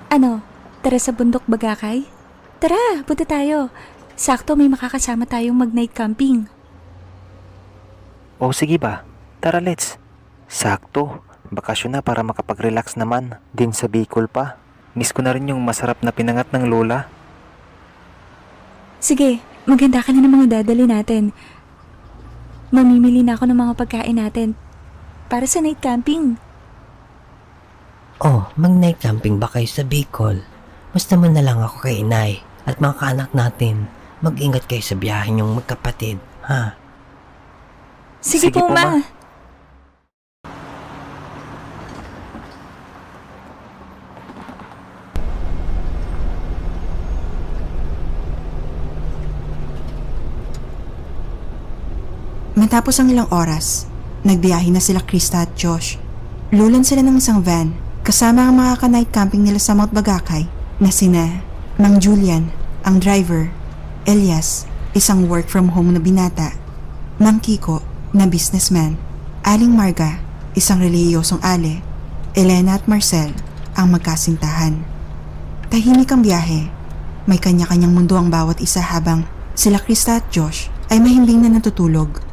Ano, tara sa bundok Bagakay? Tara, punta tayo. Sakto may makakasama tayong mag-night camping. O sige ba? Tara let's. Sakto. Bakasyon na para makapag-relax naman. Din sa Bicol pa. Miss ko na rin yung masarap na pinangat ng lola. Sige, maganda ka na ng mga dadali natin. Mamimili na ako ng mga pagkain natin para sa night camping. Oh, mag-night camping ba kayo sa Bicol? Basta mo na lang ako kay inay at mga kaanak natin. Mag-ingat kayo sa biyahe niyong magkapatid, ha? Sige, Sige po, po, ma. ma. Matapos ang ilang oras, nagbiyahe na sila Krista at Josh. Lulan sila ng isang van, kasama ang mga ka-night camping nila sa Mount Bagakay na sina Mang Julian, ang driver, Elias, isang work from home na binata, Mang Kiko, na businessman, Aling Marga, isang relihiyosong ale, Elena at Marcel, ang magkasintahan. Tahimik ang biyahe. May kanya-kanyang mundo ang bawat isa habang sila Krista at Josh ay mahimbing na natutulog.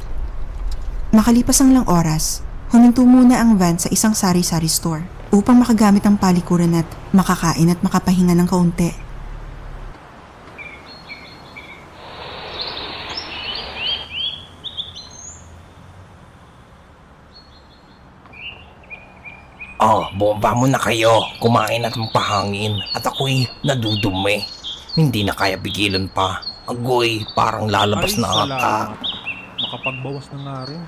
Makalipas ang ilang oras, huminto muna ang van sa isang sari-sari store upang makagamit ng palikuran at makakain at makapahinga ng kaunti. Oh, bomba mo na kayo. Kumain at magpahangin. At ako'y nadudumi. Hindi na kaya pigilan pa. Agoy, parang lalabas na ata. Salamat. Makapagbawas na nga rin.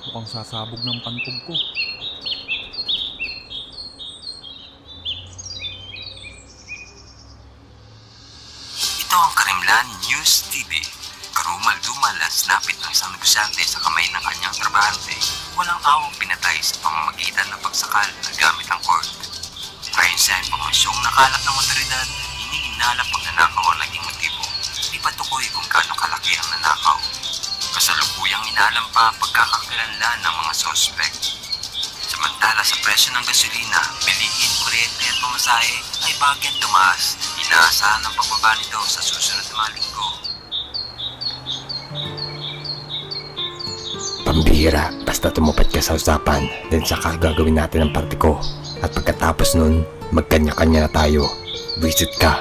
Mukhang sasabog ng pantog ko. Ito ang Karimlan News TV. Karumal-dumal at snapit ng isang negosyante sa kamay ng kanyang trabahante. Walang awang pinatay sa pamamagitan ng pagsakal na gamit ang cord. Ayon sa impormasyong nakalap ng otoridad, iniinalap pagnanakaw ang naging motibo. Di patukoy kung gaano kalaki ang nanakaw. Kasalukuyang inalam pa pagkakakilanlan ng mga sospek. Samantala sa presyo ng gasolina, bilihin, kuryente at pamasahe ay bagyang tumaas. Inaasahan ang pagbaba nito sa susunod na mga linggo. Pambira, basta tumupad ka sa usapan, then saka gagawin natin ang parte ko. At pagkatapos nun, magkanya-kanya na tayo. Visit ka.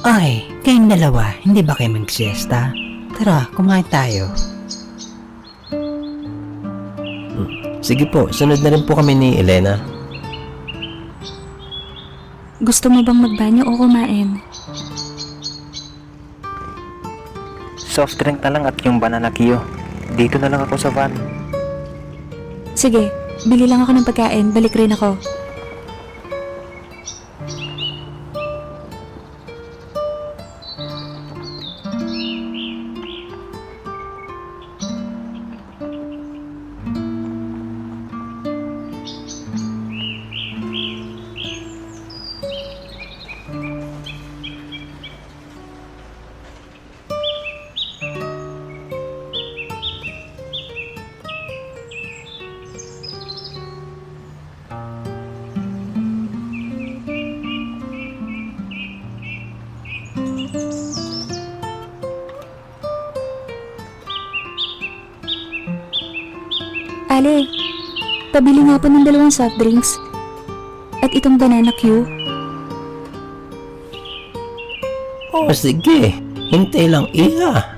Ay, kayong dalawa, hindi ba kayo mag-siesta? Tara, kumain tayo. Sige po, sunod na rin po kami ni Elena. Gusto mo bang magbanyo o kumain? Soft drink na lang at yung banana Q. Dito na lang ako sa van. Sige, bili lang ako ng pagkain. Balik rin ako. Ale, pabili nga po ng 2 soft drinks. At itong banana Q. Oh, sige. Hintay lang iya.